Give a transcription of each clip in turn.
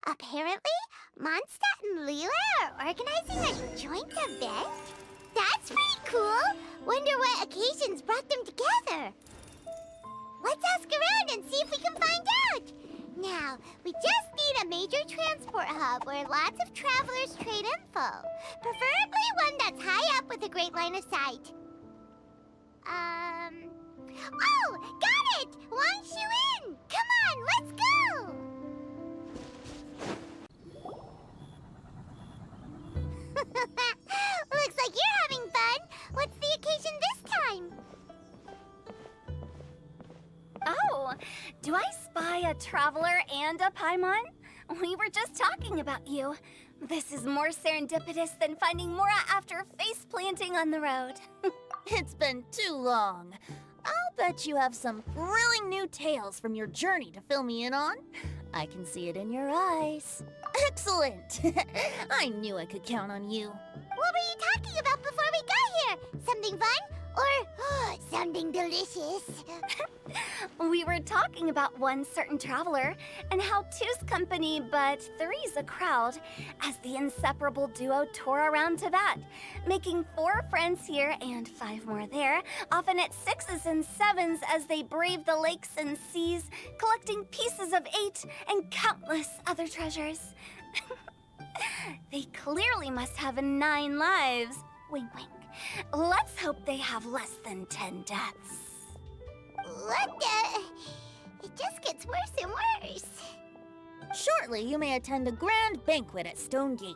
Apparently, Mondstadt and Leela are organizing a joint event? That's pretty cool! Wonder what occasions brought them together. Let's ask around and see if we can find out! Now, we just need a major transport hub where lots of travelers trade info. Preferably one that's high up with a great line of sight. Oh! Got it! Wang Shuin! Come on, let's go! Looks like you're having fun! What's the occasion this time? Oh, do I spy a traveler and a Paimon? We were just talking about you. This is more serendipitous than finding Mora after face planting on the road. It's been too long. I'll bet you have some thrilling new tales from your journey to fill me in on. I can see it in your eyes. Excellent! I knew I could count on you. What were you talking about before we got here? Something fun? Or something delicious? We were talking about one certain traveler and how two's company but three's a crowd as the inseparable duo tour around Tibet, making 4 friends here and 5 more there, often at 6s and 7s as they brave the lakes and seas, collecting pieces of 8 and countless other treasures. They clearly must have 9 lives. Wink, wink. Let's hope they have less than 10 deaths. What the? It just gets worse and worse. Shortly, you may attend a grand banquet at Stone Gate.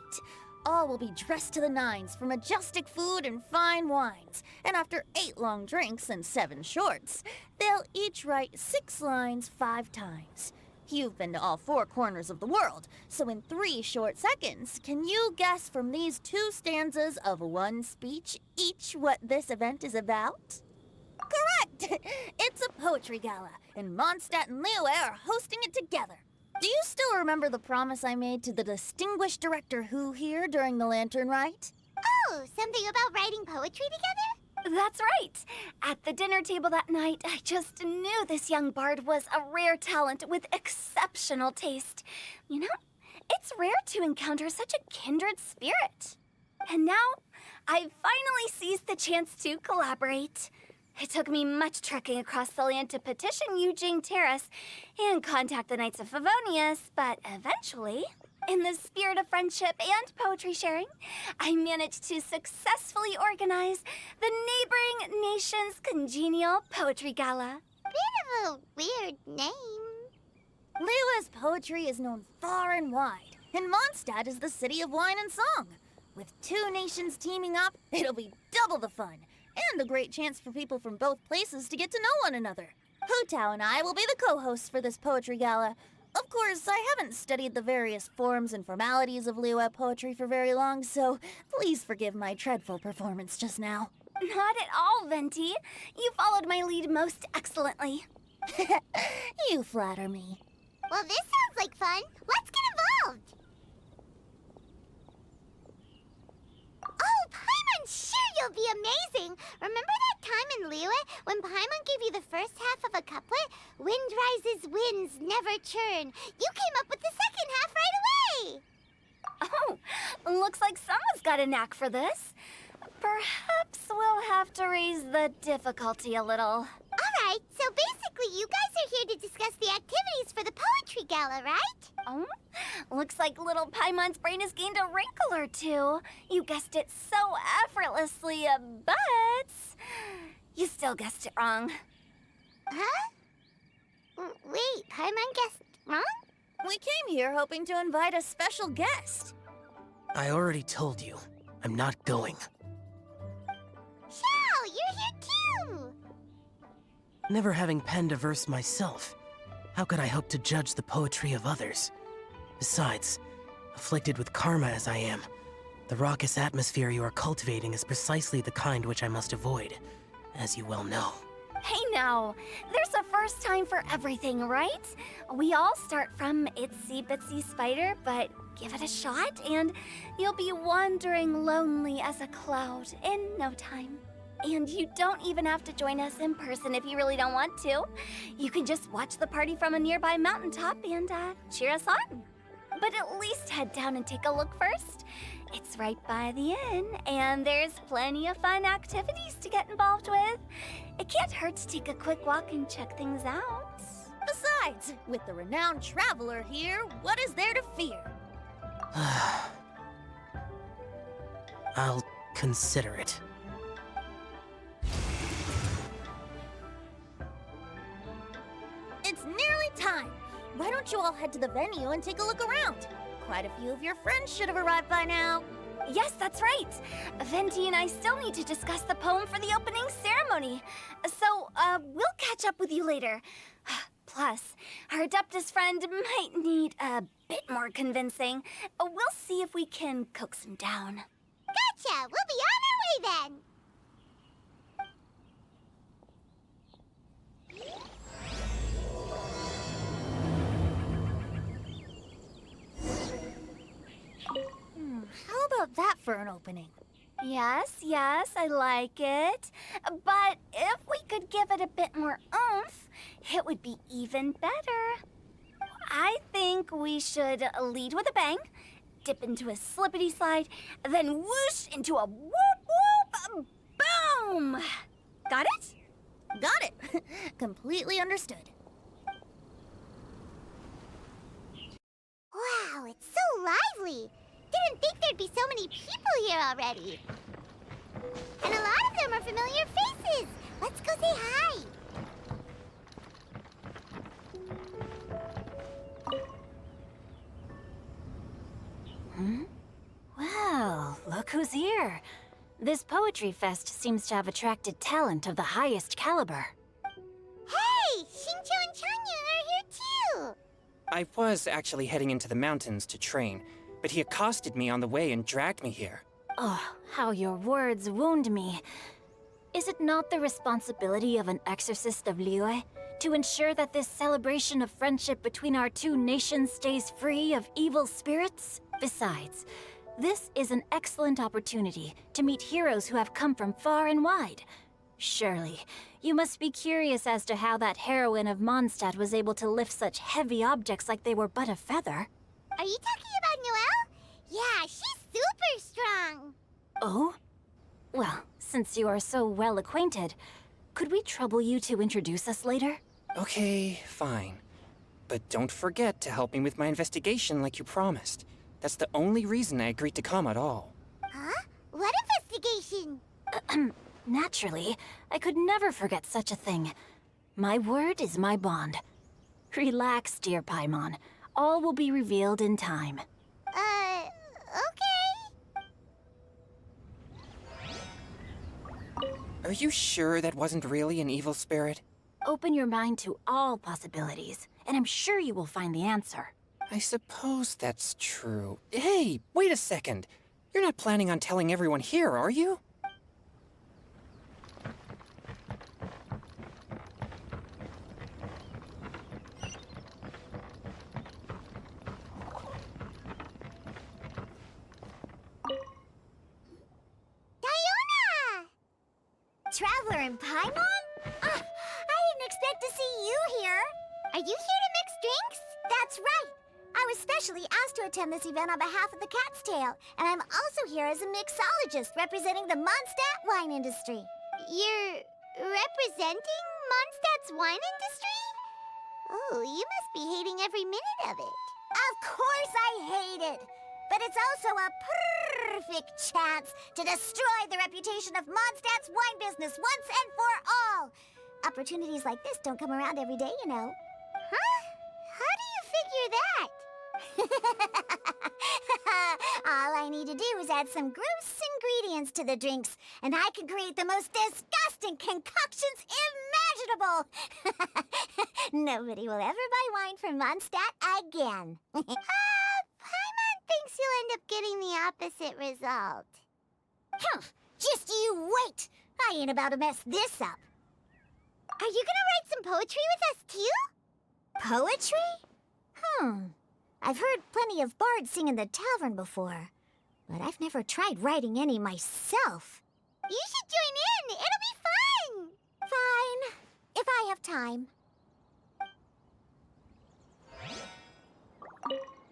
All will be dressed to the nines for majestic food and fine wines. And after 8 long drinks and 7 shorts, they'll each write 6 lines 5 times. You've been to all 4 corners of the world, so in 3 short seconds, can you guess from these 2 stanzas of 1 speech each what this event is about? Correct! It's a poetry gala, and Mondstadt and Liyue are hosting it together. Do you still remember the promise I made to the distinguished director Hu here during the lantern rite? Oh, something about writing poetry together? That's right. At the dinner table that night, I just knew this young bard was a rare talent with exceptional taste. You know, it's rare to encounter such a kindred spirit. And now, I've finally seized the chance to collaborate. It took me much trekking across the land to petition Eugene Terrace and contact the Knights of Favonius, but eventually, in the spirit of friendship and poetry sharing, I managed to successfully organize the neighboring nation's congenial poetry gala. Bit of a weird name. Liyue's poetry is known far and wide, and Mondstadt is the city of wine and song. With 2 nations teaming up, it'll be double the fun, and a great chance for people from both places to get to know one another. Hu Tao and I will be the co-hosts for this poetry gala. Of course, I haven't studied the various forms and formalities of Liyue poetry for very long, so please forgive my dreadful performance just now. Not at all, Venti. You followed my lead most excellently. You flatter me. Well, this sounds like fun. Let's get involved. Oh, Paimon, sure you'll be amazing. Remember that time in Liyue when Paimon gave you the first half of a couplet? Wind rises, winds never churn. You came up with the second half right away. Oh, looks like someone's got a knack for this. Perhaps we'll have to raise the difficulty a little. All right, so basically you guys are here to discuss the activities for the poetry gala, right? Oh, looks like little Paimon's brain has gained a wrinkle or 2. You guessed it so effortlessly, but you still guessed it wrong. Huh? Wait, Paimon guessed wrong? We came here hoping to invite a special guest. I already told you, I'm not going. Xiao, you're here too! Never having penned a verse myself, how could I hope to judge the poetry of others? Besides, afflicted with karma as I am, the raucous atmosphere you are cultivating is precisely the kind which I must avoid, as you well know. Hey now, there's a first time for everything, right? We all start from itsy bitsy spider, but give it a shot and you'll be wandering lonely as a cloud in no time. And you don't even have to join us in person if you really don't want to. You can just watch the party from a nearby mountaintop and cheer us on. but at least head down and take a look first. It's right by the inn, and there's plenty of fun activities to get involved with. It can't hurt to take a quick walk and check things out. Besides, with the renowned traveler here, what is there to fear? I'll consider it. It's nearly time. Why don't you all head to the venue and take a look around? Quite a few of your friends should have arrived by now. Yes, that's right. Venti and I still need to discuss the poem for the opening ceremony. So, we'll catch up with you later. Plus, our Adeptus friend might need a bit more convincing. We'll see if we can coax him down. Gotcha! We'll be on our way then! How about that for an opening? Yes, I like it. But if we could give it a bit more oomph, it would be even better. I think we should lead with a bang, dip into a slippity slide, then whoosh into a whoop whoop boom! Got it? Got it. Completely understood. Wow, it's so lively! Didn't think there'd be so many people here already. And a lot of them are familiar faces. Let's go say hi. Well, look who's here. This poetry fest seems to have attracted talent of the highest caliber. Hey, Shincho and Changyun are here too. I was actually heading into the mountains to train, but he accosted me on the way and dragged me here. Oh, how your words wound me. Is it not the responsibility of an exorcist of Liyue to ensure that this celebration of friendship between our two nations stays free of evil spirits? Besides, this is an excellent opportunity to meet heroes who have come from far and wide. Surely, you must be curious as to how that heroine of Mondstadt was able to lift such heavy objects like they were but a feather. Are you talking about Noelle? Yeah, she's super strong. Oh? Well, since you are so well acquainted, could we trouble you to introduce us later? Okay, fine. But don't forget to help me with my investigation like you promised. That's the only reason I agreed to come at all. Huh? What investigation? Naturally, I could never forget such a thing. My word is my bond. Relax, dear Paimon. All will be revealed in time. Okay. Are you sure that wasn't really an evil spirit? Open your mind to all possibilities, and I'm sure you will find the answer. I suppose that's true. Hey, wait a second. You're not planning on telling everyone here, are you? Diona! Traveler in Paimon? I didn't expect to see you here. Are you here to mix drinks? That's right. I was specially asked to attend this event on behalf of the Cat's Tail, and I'm also here as a mixologist representing the Mondstadt wine industry. You're representing Mondstadt's wine industry? Oh, you must be hating every minute of it. Of course I hate it. But it's also a perfect chance to destroy the reputation of Mondstadt's wine business once and for all. Opportunities like this don't come around every day, you know. Huh? How do you figure that? All I need to do is add some gross ingredients to the drinks, and I can create the most disgusting concoctions imaginable. Nobody will ever buy wine from Mondstadt again. Paimon thinks you'll end up getting the opposite result. Just you wait! I ain't about to mess this up. Are you gonna write some poetry with us, too? Poetry? I've heard plenty of bards sing in the tavern before, but I've never tried writing any myself. You should join in! It'll be fun! Fine, if I have time.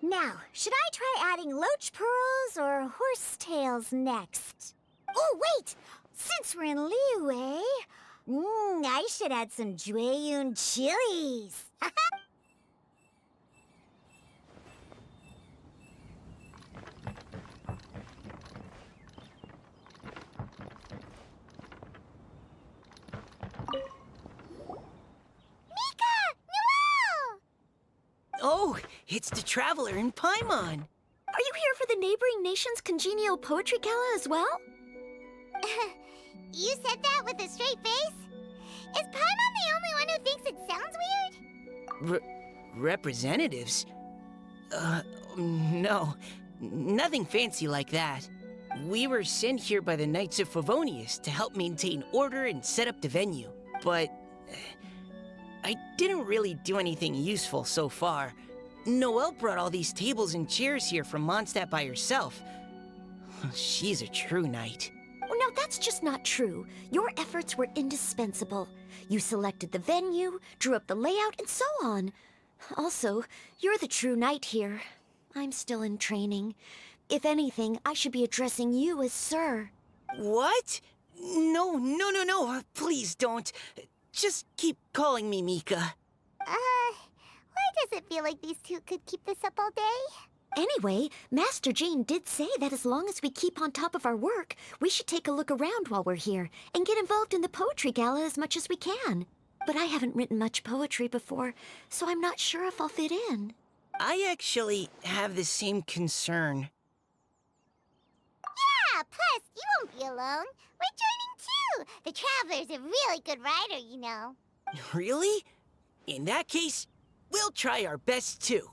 Now, should I try adding loach pearls or horse tails next? Oh, wait! Since we're in Liyue, I should add some Jueyun chilies. Oh, it's the Traveler in Paimon. Are you here for the neighboring nation's congenial poetry gala as well? You said that with a straight face? Is Paimon the only one who thinks it sounds weird? Representatives? No. Nothing fancy like that. We were sent here by the Knights of Favonius to help maintain order and set up the venue. But I didn't really do anything useful so far. Noelle brought all these tables and chairs here from Mondstadt by herself. She's a true knight. Oh, no, that's just not true. Your efforts were indispensable. You selected the venue, drew up the layout, and so on. Also, you're the true knight here. I'm still in training. If anything, I should be addressing you as Sir. What? No. Please don't. Just keep calling me Mika. Why does it feel like these two could keep this up all day? Anyway, Master Jane did say that as long as we keep on top of our work, we should take a look around while we're here and get involved in the poetry gala as much as we can. But I haven't written much poetry before, so I'm not sure if I'll fit in. I actually have the same concern. Yeah, plus, you won't be alone. We're joining too. The Traveler's a really good writer, you know. Really? In that case, we'll try our best too.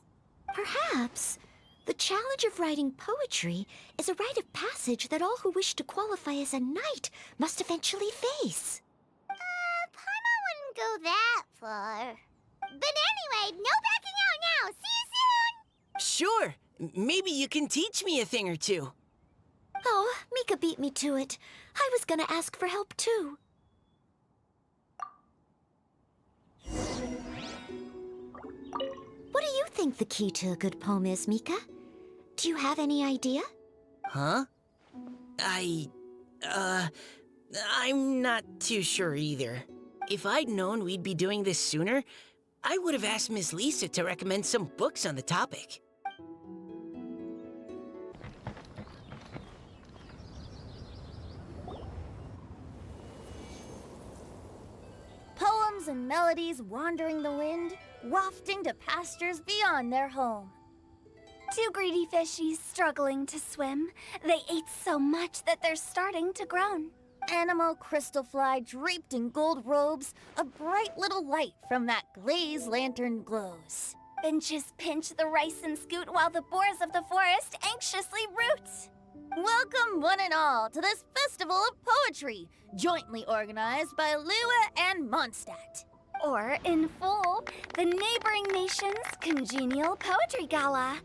Perhaps. The challenge of writing poetry is a rite of passage that all who wish to qualify as a knight must eventually face. Paimon wouldn't go that far. But anyway, no backing out now. See you soon! Sure. Maybe you can teach me a thing or two. Oh, Mika beat me to it. I was gonna ask for help too. What do you think the key to a good poem is, Mika? Do you have any idea? Huh? I'm not too sure either. If I'd known we'd be doing this sooner, I would have asked Miss Lisa to recommend some books on the topic. Poems and melodies wandering the wind, wafting to pastures beyond their home. Two greedy fishies struggling to swim. They ate so much that they're starting to groan. Animal crystal fly draped in gold robes, a bright little light from that glazed lantern glows. Benches pinch the rice and scoot while the boars of the forest anxiously root. Welcome one and all to this festival of poetry, jointly organized by Liyue and Mondstadt. Or, in full, the neighboring nation's congenial poetry gala.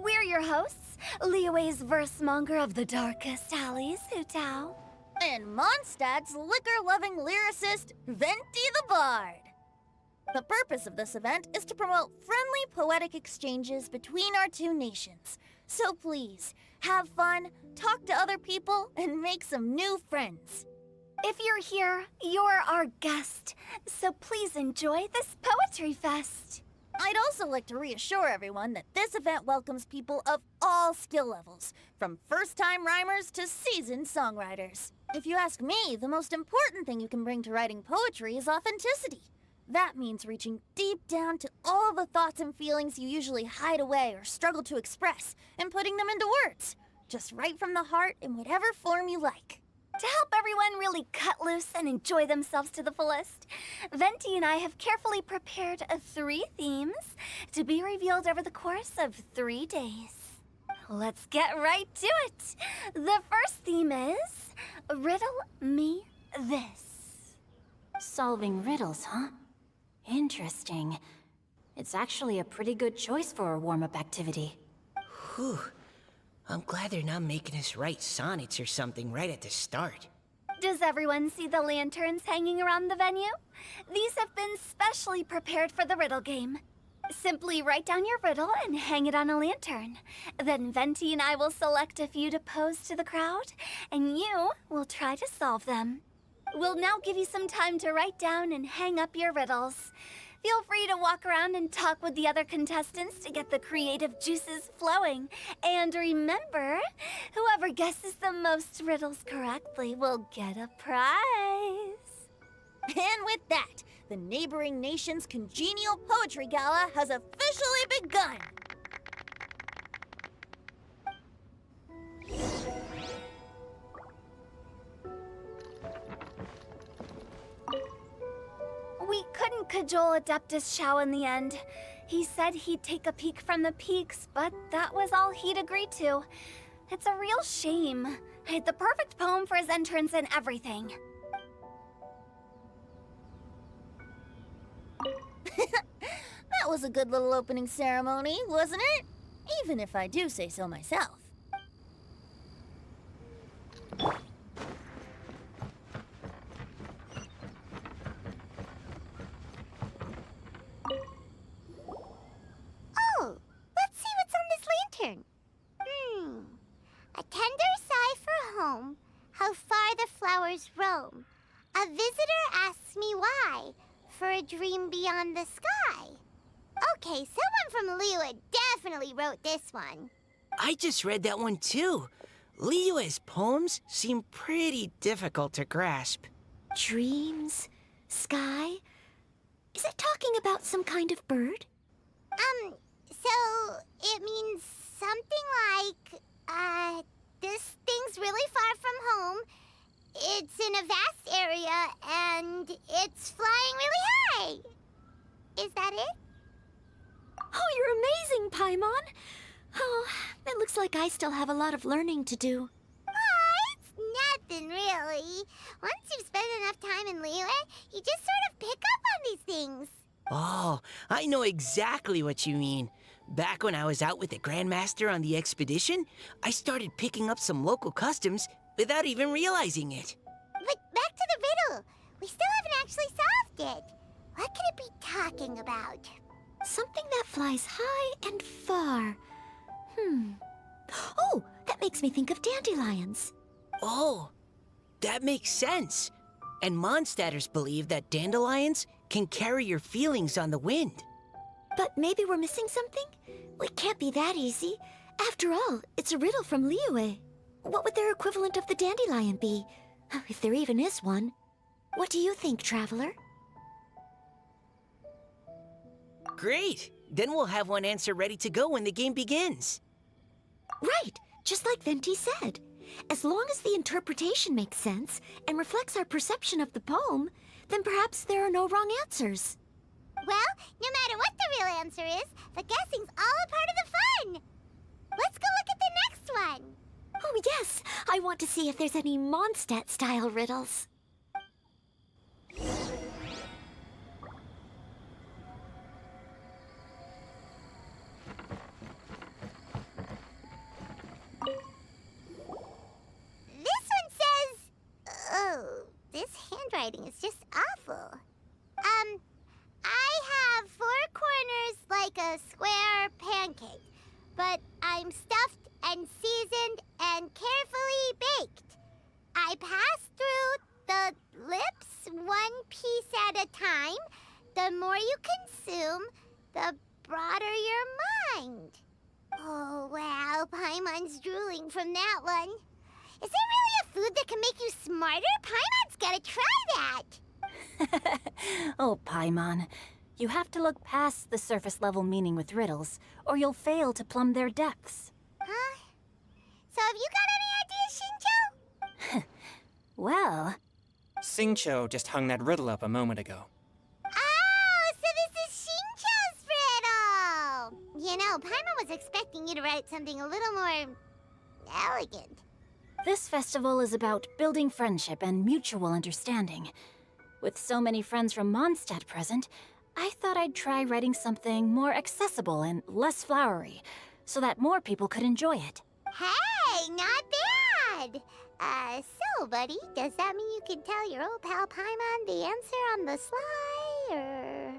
We're your hosts, Liyue's verse-monger of the darkest alleys, Hutao. And Mondstadt's liquor-loving lyricist, Venti the Bard. The purpose of this event is to promote friendly poetic exchanges between our two nations. So please, have fun, talk to other people, and make some new friends. If you're here, you're our guest, so please enjoy this poetry fest. I'd also like to reassure everyone that this event welcomes people of all skill levels, from first-time rhymers to seasoned songwriters. If you ask me, the most important thing you can bring to writing poetry is authenticity. That means reaching deep down to all the thoughts and feelings you usually hide away or struggle to express, and putting them into words. Just right from the heart in whatever form you like. To help everyone really cut loose and enjoy themselves to the fullest, Venti and I have carefully prepared 3 themes to be revealed over the course of 3 days. Let's get right to it. The first theme is Riddle Me This. Solving riddles, huh? Interesting. It's actually a pretty good choice for a warm-up activity. Whew. I'm glad they're not making us write sonnets or something right at the start. Does everyone see the lanterns hanging around the venue? These have been specially prepared for the riddle game. Simply write down your riddle and hang it on a lantern. Then Venti and I will select a few to pose to the crowd, and you will try to solve them. We'll now give you some time to write down and hang up your riddles. Feel free to walk around and talk with the other contestants to get the creative juices flowing. And remember, whoever guesses the most riddles correctly will get a prize. And with that, the neighboring nation's congenial poetry gala has officially begun. We couldn't cajole Adeptus Shao in the end. He said he'd take a peek from the peaks, but that was all he'd agreed to. It's a real shame. I had the perfect poem for his entrance and everything. That was a good little opening ceremony, wasn't it? Even if I do say so myself. Oh, let's see what's on this lantern. A tender sigh for home, how far the flowers roam. A visitor asks me why, for a dream beyond the sky. Okay, someone from Liyue definitely wrote this one. I just read that one too. Liyue's poems seem pretty difficult to grasp. Dreams? Sky? Is it talking about some kind of bird? So it means something like, this thing's really far from home. It's in a vast area, and it's flying really high. Is that it? Oh, you're amazing, Paimon! Oh, it looks like I still have a lot of learning to do. It's nothing, really. Once you've spent enough time in Liyue, you just sort of pick up on these things. Oh, I know exactly what you mean. Back when I was out with the Grandmaster on the expedition, I started picking up some local customs without even realizing it. But back to the riddle. We still haven't actually solved it. What could it be talking about? Something that flies high and far. Oh, that makes me think of dandelions. Oh, that makes sense. And Mondstadters believe that dandelions can carry your feelings on the wind. But maybe we're missing something? It can't be that easy. After all, it's a riddle from Liyue. What would their equivalent of the dandelion be? If there even is one. What do you think, Traveler? Great! Then we'll have one answer ready to go when the game begins. Right, just like Venti said. As long as the interpretation makes sense and reflects our perception of the poem, then perhaps there are no wrong answers. Well, no matter what the real answer is, the guessing's all a part of the fun. Let's go look at the next one. Oh yes, I want to see if there's any Mondstadt-style riddles. This one says... Oh, this handwriting is just awful. I have 4 corners like a square pancake, but I'm stuffed and seasoned and carefully baked. I pass through the lips 1 piece at a time. The more you consume, the broader your mind. Oh, wow, Paimon's drooling from that one. Is there really a food that can make you smarter? Paimon's gotta try that. Oh, Paimon. You have to look past the surface-level meaning with riddles, or you'll fail to plumb their depths. Huh? So have you got any ideas, Shinjo? Well, Xingqiu just hung that riddle up a moment ago. Oh, so this is Shinjo's riddle! You know, Paimon was expecting you to write something a little more... elegant. this festival is about building friendship and mutual understanding. With so many friends from Mondstadt present, I thought I'd try writing something more accessible and less flowery, so that more people could enjoy it. Hey, not bad! So, buddy, does that mean you can tell your old pal Paimon the answer on the sly, or...?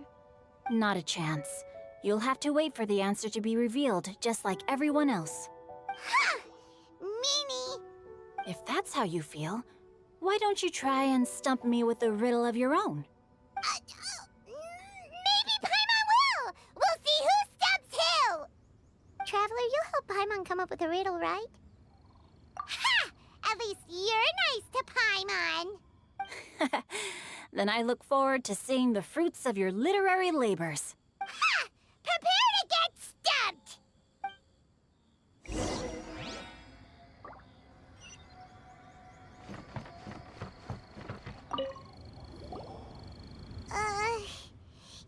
Not a chance. You'll have to wait for the answer to be revealed, just like everyone else. Ha! Meanie! If that's how you feel, why don't you try and stump me with a riddle of your own? Maybe Paimon will! We'll see who stumps who! Traveler, you'll help Paimon come up with a riddle, right? Ha! At least you're nice to Paimon! Then I look forward to seeing the fruits of your literary labors. Ha! Prepare to get stumped!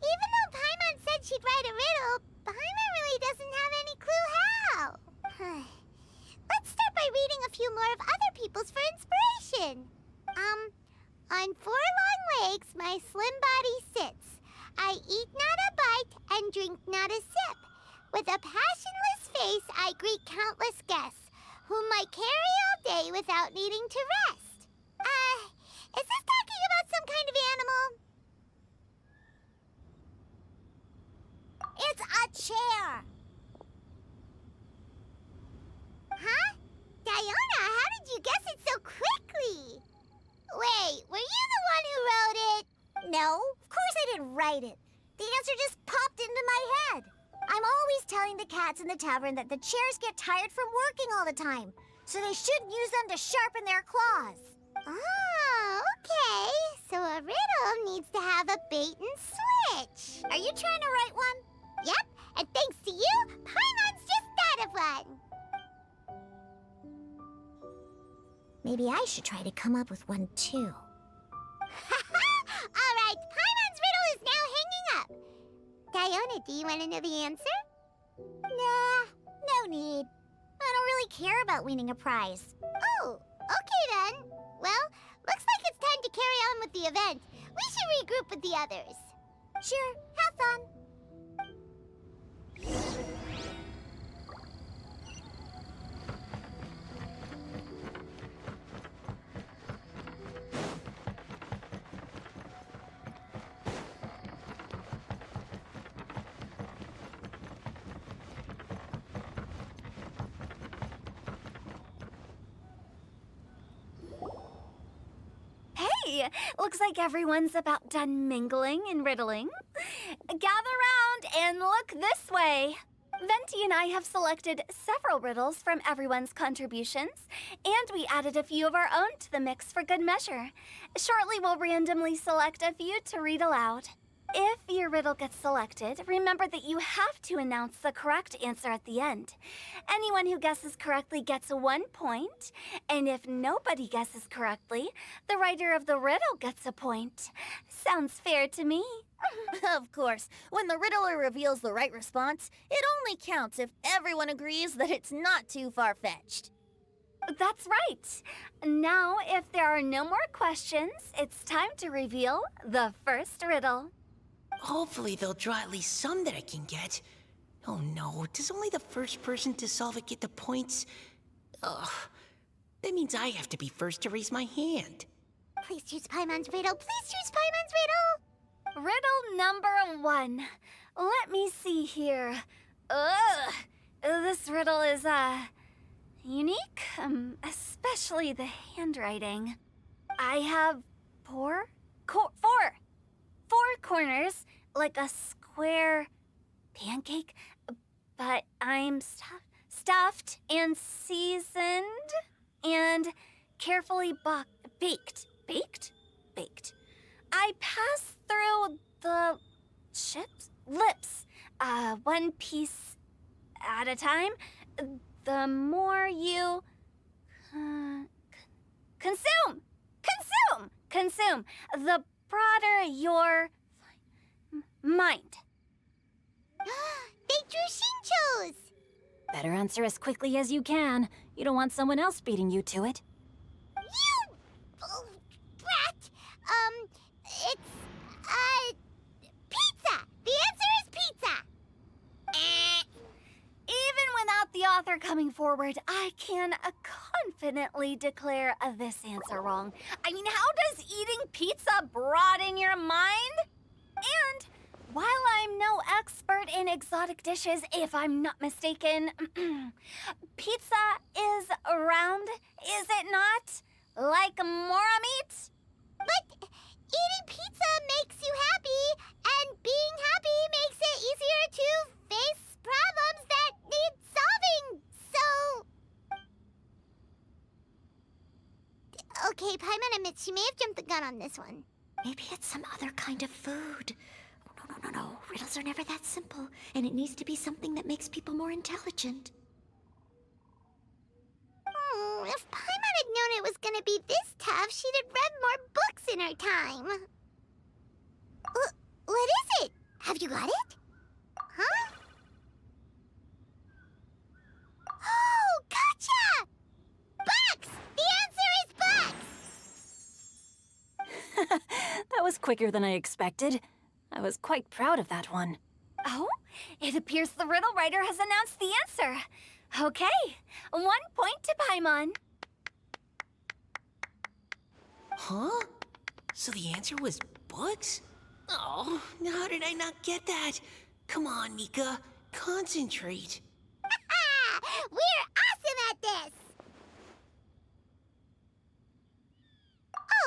Even though Paimon said she'd write a riddle, Paimon really doesn't have any clue how. Let's start by reading a few more of other people's for inspiration. On 4 long legs my slim body sits. I eat not a bite and drink not a sip. With a passionless face I greet countless guests, whom I carry all day without needing to rest. Is this talking about some kind of animal? It's a chair. Huh? Diona, how did you guess it so quickly? Wait, were you the one who wrote it? No, of course I didn't write it. The answer just popped into my head. I'm always telling the cats in the tavern that the chairs get tired from working all the time, so they shouldn't use them to sharpen their claws. Oh, okay. So a riddle needs to have a bait and switch. Are you trying to write one? Yep, and thanks to you, Paimon's just thought of one. Maybe I should try to come up with one too. All right, Paimon's riddle is now hanging up. Diona, do you want to know the answer? Nah, no need. I don't really care about winning a prize. Oh, okay then. Well, looks like it's time to carry on with the event. We should regroup with the others. Sure, have fun. Hey, looks like everyone's about done mingling and riddling. Gather round and look this way. Venti and I have selected several riddles from everyone's contributions, and we added a few of our own to the mix for good measure. Shortly, we'll randomly select a few to read aloud. If your riddle gets selected, remember that you have to announce the correct answer at the end. Anyone who guesses correctly gets 1 point, and if nobody guesses correctly, the writer of the riddle gets a point. Sounds fair to me. Of course, when the riddler reveals the right response, it only counts if everyone agrees that it's not too far-fetched. That's right. Now, if there are no more questions, it's time to reveal the first riddle. Hopefully they'll draw at least some that I can get. Oh no, does only the first person to solve it get the points? Ugh, that means I have to be first to raise my hand. Please choose Paimon's riddle. Please choose Paimon's riddle. Riddle number 1. Let me see here. Ugh, this riddle is, unique, especially the handwriting. I have four corners, like a square pancake, but I'm stuffed and seasoned and carefully baked. I pass through the lips, one piece at a time. The more you consume, the broader your mind. They drew Shinchos! Better answer as quickly as you can. You don't want someone else beating you to it. You brat! It's, pizza! The answer is pizza! Even without the author coming forward, I can confidently declare this answer wrong. I mean, how does eating pizza broaden your mind? And While I'm no expert in exotic dishes, if I'm not mistaken, pizza is round, is it not? Like mora meat? But eating pizza makes you happy, and being happy makes it easier to face problems that need solving. So... Okay, Paimon admits she may have jumped the gun on this one. Maybe it's some other kind of food. No. Riddles are never that simple, and it needs to be something that makes people more intelligent. If Paimon had known it was gonna be this tough, she'd have read more books in her time. What is it? Have you got it? Huh? Oh, gotcha! Bucks! The answer is bucks! That was quicker than I expected. I was quite proud of that one. Oh, it appears the riddle writer has announced the answer. Okay, 1 point to Paimon. Huh? So the answer was bugs? Oh, how did I not get that? Come on, Mika. Concentrate. We're awesome at this!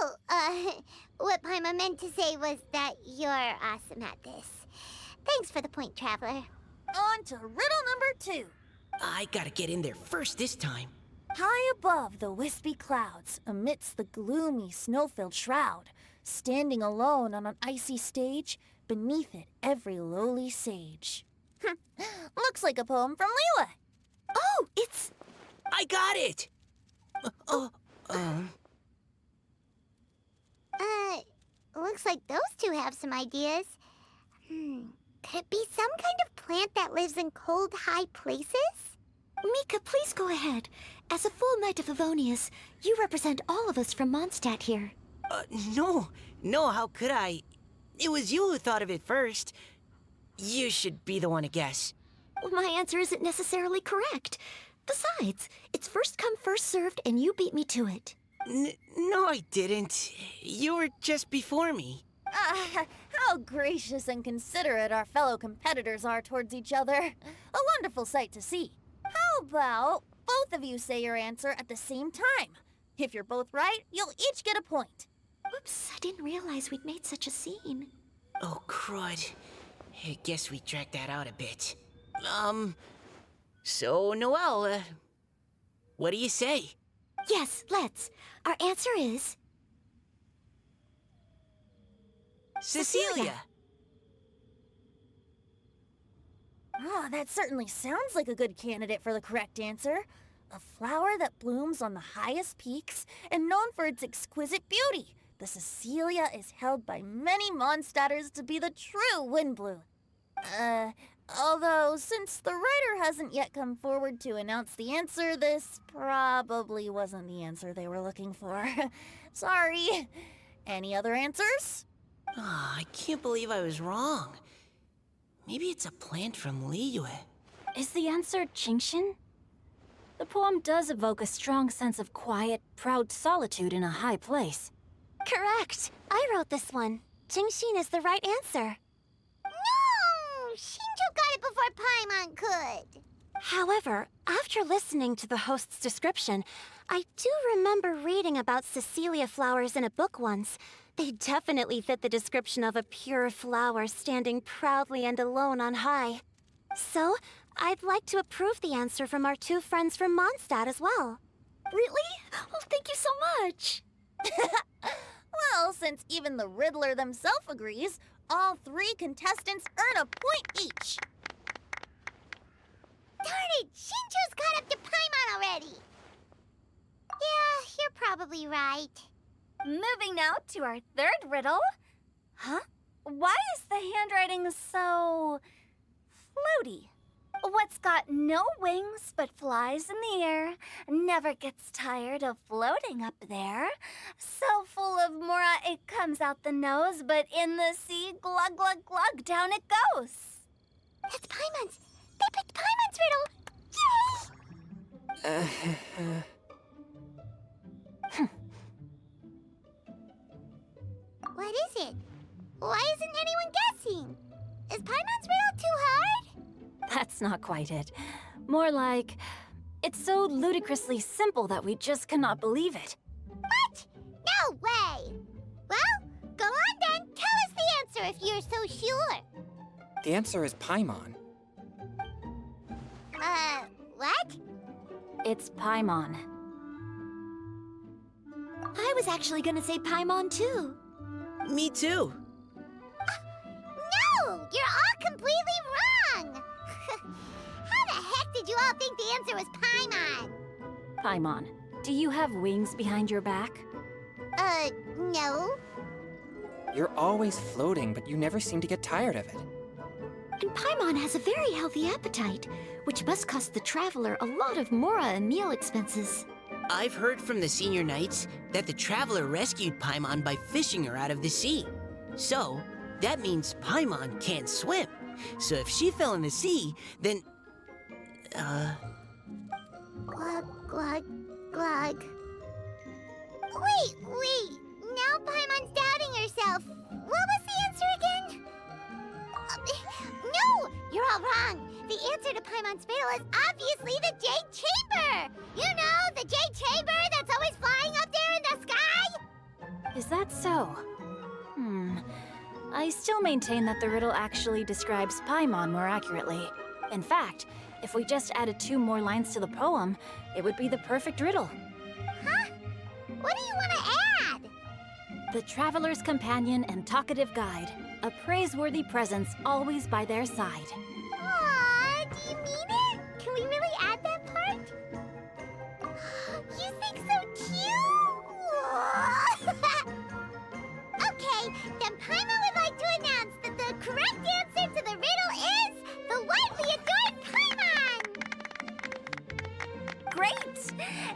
Oh, what Paimon meant to say was that you're awesome at this. Thanks for the point, Traveler. On to riddle number 2. I gotta get in there first this time. High above the wispy clouds, amidst the gloomy snow-filled shroud, standing alone on an icy stage, beneath it every lowly sage. Looks like a poem from Liyue. Oh, it's... I got it! Looks like those two have some ideas. Could it be some kind of plant that lives in cold, high places? Mika, please go ahead. As a full Knight of Favonius, you represent all of us from Mondstadt here. No, how could I? It was you who thought of it first. You should be the one to guess. Well, my answer isn't necessarily correct. Besides, it's first come, first served, and you beat me to it. No, I didn't. You were just before me. How gracious and considerate our fellow competitors are towards each other. A wonderful sight to see. How about both of you say your answer at the same time? If you're both right, you'll each get a point. Whoops, I didn't realize we'd made such a scene. Oh, crud. I guess we dragged that out a bit. So, Noelle, what do you say? Yes, let's. Our answer is... Cecilia! Oh, that certainly sounds like a good candidate for the correct answer. A flower that blooms on the highest peaks and known for its exquisite beauty. The Cecilia is held by many Mondstadters to be the true Windblue. Although, since the writer hasn't yet come forward to announce the answer, this probably wasn't the answer they were looking for. Sorry. Any other answers? Oh, I can't believe I was wrong. Maybe it's a plant from Liyue. Is the answer Genshin? The poem does evoke a strong sense of quiet, proud solitude in a high place. Correct. I wrote this one. Genshin is the right answer. No! Shinjo got it before Paimon could. However, after listening to the host's description, I do remember reading about Cecilia flowers in a book once. They definitely fit the description of a pure flower standing proudly and alone on high. So, I'd like to approve the answer from our two friends from Mondstadt as well. Really? Oh, thank you so much. Well, since even the Riddler themselves agrees, all 3 contestants earn a point each. Darn it! Shinjo's caught up to Paimon already! Yeah, you're probably right. Moving now to our third riddle. Huh? Why is the handwriting so... floaty? What's got no wings but flies in the air, never gets tired of floating up there. So full of mora it comes out the nose, but in the sea, glug glug glug, down it goes. That's Paimon's! They picked Paimon's riddle! Yay! What is it? Why isn't anyone guessing? not quite it. More like, it's so ludicrously simple that we just cannot believe it. What? No way! Well, go on then. Tell us the answer if you're so sure. The answer is Paimon. What? It's Paimon. I was actually gonna say Paimon too. Me too. No! You're all completely wrong! How the heck did you all think the answer was Paimon? Paimon, do you have wings behind your back? No. You're always floating, but you never seem to get tired of it. And Paimon has a very healthy appetite, which must cost the traveler a lot of mora and meal expenses. I've heard from the senior knights that the Traveler rescued Paimon by fishing her out of the sea. So, that means Paimon can't swim. So if she fell in the sea, then... Glug, glug, glug. Wait. Now Paimon's doubting herself. What was the answer again? No! You're all wrong. The answer to Paimon's riddle is obviously the Jade Chamber! You know, the Jade Chamber that's always flying up there in the sky? Is that so? I still maintain that the riddle actually describes Paimon more accurately. In fact, if we just added 2 more lines to the poem, it would be the perfect riddle. Huh? What do you want to add? The traveler's companion and talkative guide, a praiseworthy presence always by their side. Aw, do you mean it? Can we really add that part? You think so cute? Okay, then Paimon would like to announce that the correct answer to the riddle is the widely adored Paimon! Great!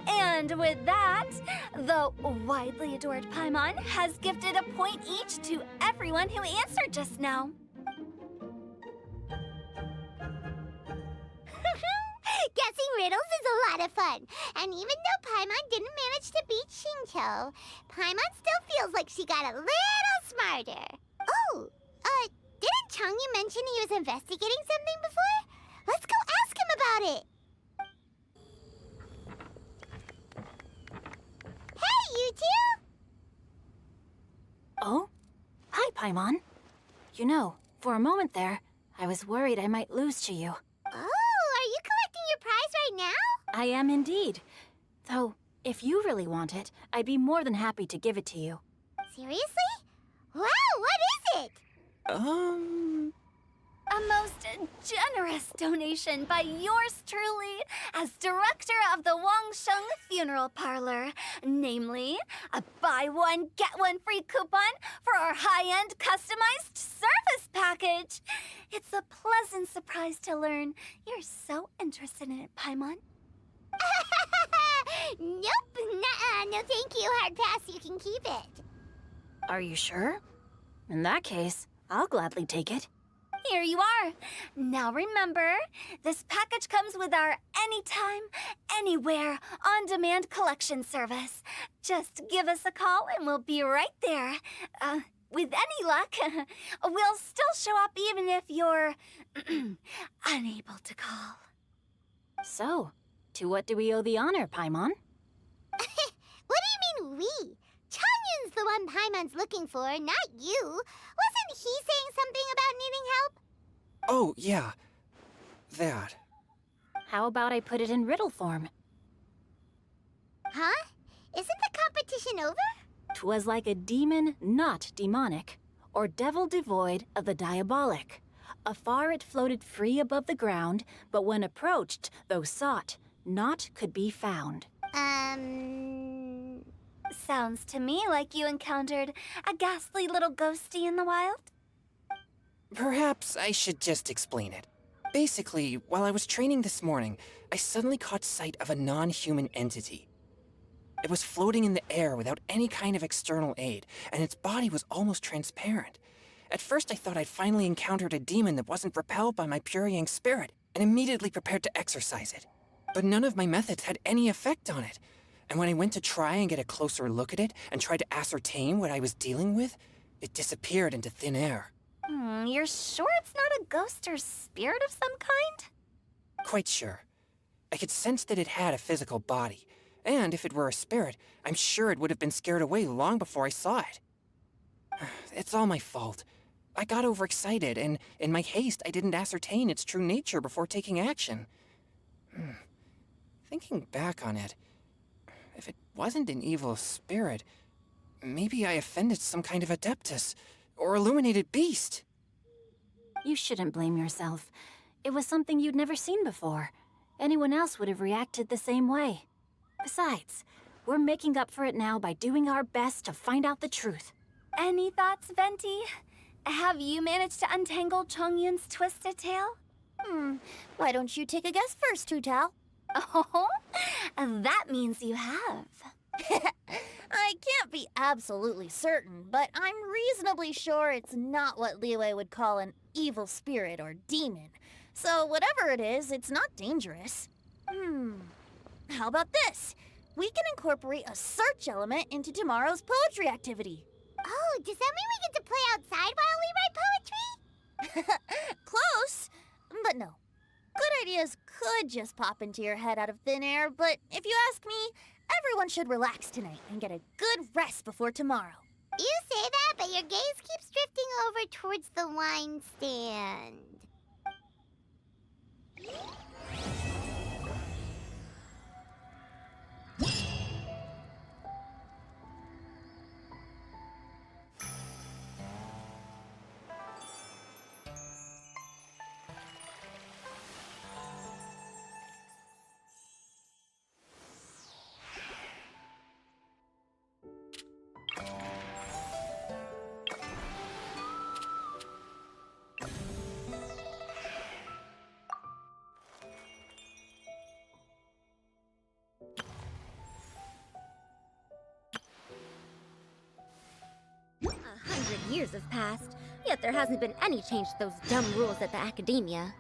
And with that, the widely adored Paimon has gifted a point each to everyone who answered just now. Guessing riddles is a lot of fun. And even though Paimon didn't manage to beat Shinto, Paimon still feels like she got a little smarter. Oh, didn't Changyu mention he was investigating something before? Let's go ask him about it. Hey, you two! Oh? Hi, Paimon. You know, for a moment there, I was worried I might lose to you. Oh, are you collecting your prize right now? I am indeed. Though, if you really want it, I'd be more than happy to give it to you. Seriously? Wow, what is it? A most generous donation by yours truly as director of the Wangsheng Funeral Parlor. Namely, a buy one, get one free coupon for our high-end customized service package. It's a pleasant surprise to learn you're so interested in it, Paimon. Nope, nuh-uh, no thank you, hard pass, you can keep it. Are you sure? In that case, I'll gladly take it. Here you are. Now remember, this package comes with our anytime, anywhere, on-demand collection service. Just give us a call and we'll be right there. With any luck, we'll still show up even if you're unable to call. So, to what do we owe the honor, Paimon? What do you mean we? Changyun's the one Paimon's looking for, not you. Wasn't he saying something about needing help? Oh, yeah. That. How about I put it in riddle form? Huh? Isn't the competition over? 'Twas like a demon not demonic, or devil devoid of the diabolic. Afar it floated free above the ground, but when approached, though sought, naught could be found. Sounds to me like you encountered a ghastly little ghosty in the wild. Perhaps I should just explain it. Basically, while I was training this morning, I suddenly caught sight of a non-human entity. It was floating in the air without any kind of external aid, and its body was almost transparent. At first I thought I'd finally encountered a demon that wasn't repelled by my purifying spirit, and immediately prepared to exorcise it. But none of my methods had any effect on it. And when I went to try and get a closer look at it and tried to ascertain what I was dealing with, it disappeared into thin air. You're sure it's not a ghost or spirit of some kind? quite sure. I could sense that it had a physical body, and if it were a spirit, I'm sure it would have been scared away long before I saw it. It's all my fault. I got overexcited, and in my haste, I didn't ascertain its true nature before taking action. Thinking back on it, if it wasn't an evil spirit, maybe I offended some kind of adeptus, or illuminated beast. You shouldn't blame yourself. It was something you'd never seen before. Anyone else would have reacted the same way. Besides, we're making up for it now by doing our best to find out the truth. Any thoughts, Venti? Have you managed to untangle Chongyun's twisted tail? Why don't you take a guess first, Hu-Tao? Oh, that means you have. I can't be absolutely certain, but I'm reasonably sure it's not what Liyue would call an evil spirit or demon. So whatever it is, it's not dangerous. How about this? We can incorporate a search element into tomorrow's poetry activity. Oh, does that mean we get to play outside while we write poetry? Close, but no. Good ideas could just pop into your head out of thin air, but if you ask me, everyone should relax tonight and get a good rest before tomorrow. You say that, but your gaze keeps drifting over towards the wine stand. Years have passed, yet there hasn't been any change to those dumb rules at the academia.